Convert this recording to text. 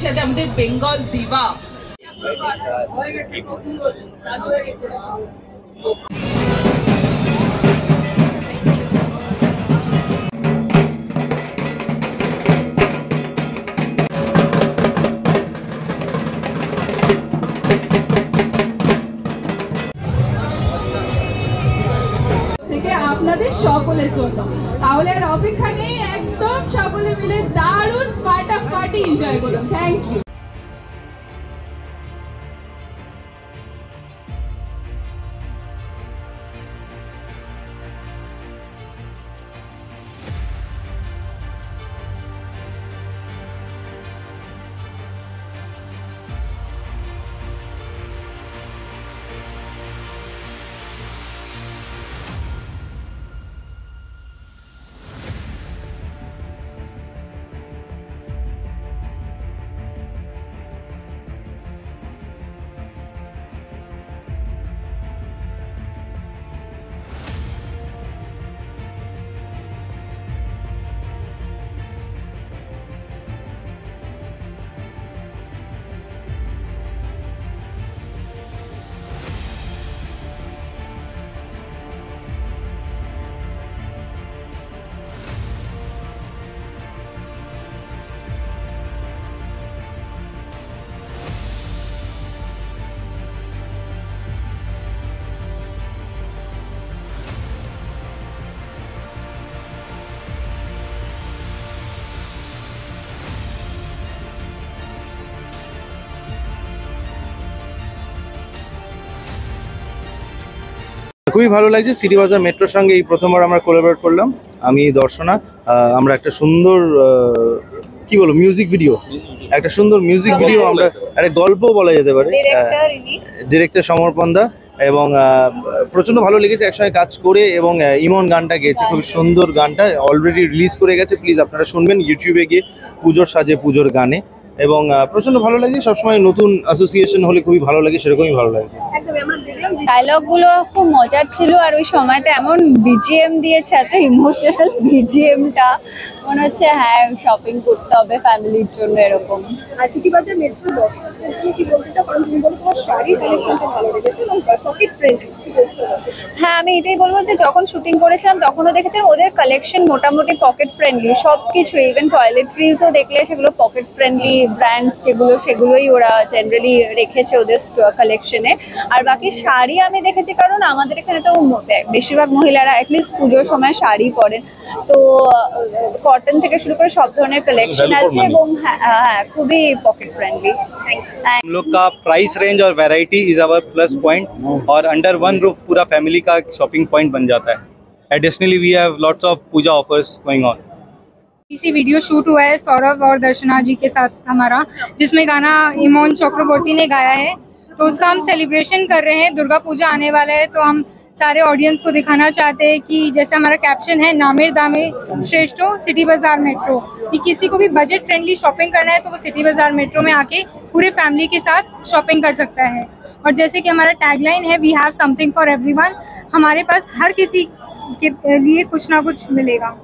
সাথে আমাদের বেঙ্গল দিবা। আপনাদের সকলের জন্য তাহলে আর অপেক্ষা নেই, একদম সকলে মিলে দারুণ ফাটাফাটি এনজয় করুন। Thank you. খুবই ভালো লাগছে। সিটি বাজার মেট্রোর সঙ্গে এই প্রথমবার আমরা কোলাবরেট করলাম। আমি দর্শনা, আমরা একটা সুন্দর কি বলবো মিউজিক ভিডিও, একটা সুন্দর মিউজিক ভিডিও, আমরা একটা গল্প বলা যেতে পারে, ডিরেক্টর সমর্পণ দা, এবং প্রচণ্ড ভালো লেগেছে একসঙ্গে কাজ করে। এবং ইমন গানটা গেয়েছে, খুব সুন্দর গানটা অলরেডি রিলিজ করে গেছে, প্লিজ আপনারা শুনবেন ইউটিউবে গিয়ে, পুজোর সাজে পুজোর গানে। এবং প্রচন্ড ভালো লাগছে। সবসময় নতুন অ্যাসোসিয়েশন হলে খুবই ভালো লাগে, সেরকমই ভালো লাগছে। ডায়লগগুলো খুব মজার ছিল, আর ওই সময়টা এমন বিজিএম দিয়েছে, এত ইমোশনাল বিজিএমটা, মনে হচ্ছে হ্যাঁ শপিং করতে হবে ফ্যামিলির জন্য এরকম। সিটি বাজার মেট্রো কি বলতে চাও, কারণ তুমি বলো তোমার শাড়ি কালেকশনটা ভালো লেগেছে এবং পকেট ফ্রেন্ডলি। হ্যাঁ, আমি এটাই বলবো যে যখন শুটিং করেছিলাম তখনও দেখেছিলাম ওদের কালেকশন মোটামুটি পকেট ফ্রেন্ডলি, সব কিছু, ইভেন টয়লেট্রিজও দেখলে সেগুলো পকেট ফ্রেন্ডলি ব্র্যান্ডস যেগুলো, সেগুলোই ওরা জেনারেলি রেখেছে ওদের কালেকশনে। আর বাকি শাড়ি আমি দেখেছি, কারণ আমাদের এখানে তো বেশিরভাগ মহিলারা অ্যাটলিস্ট পুজোর সময় শাড়ি পরেন, তো কটন থেকে শুরু করে সব ধরনের কালেকশন আছে, এবং হ্যাঁ খুবই পকেট ফ্রেন্ডলি। हम लोग का प्राइस रेंज और variety is our plus point, और अंडर वन रूफ पूरा फैमिली का शॉपिंग पॉइंट बन जाता है। Additionally we have lots of puja offers going on. इसी वीडियो शूट हुआ है सौरभ और दर्शना जी के साथ हमारा, जिसमें गाना इमोन चक्रवर्ती ने गाया है। तो उसका हम सेलिब्रेशन कर रहे हैं, दुर्गा पूजा आने वाला है, तो हम सारे ऑडियंस को दिखाना चाहते हैं कि जैसे हमारा कैप्शन है नामेर दामे श्रेष्ठो सिटी बाजार मेट्रो, कि किसी को भी बजट फ्रेंडली शॉपिंग करना है तो वो सिटी बाजार मेट्रो में आके पूरे फैमिली के साथ शॉपिंग कर सकता है। और जैसे कि हमारा टैगलाइन है we have something for everyone, हमारे पास हर किसी के लिए कुछ ना कुछ मिलेगा।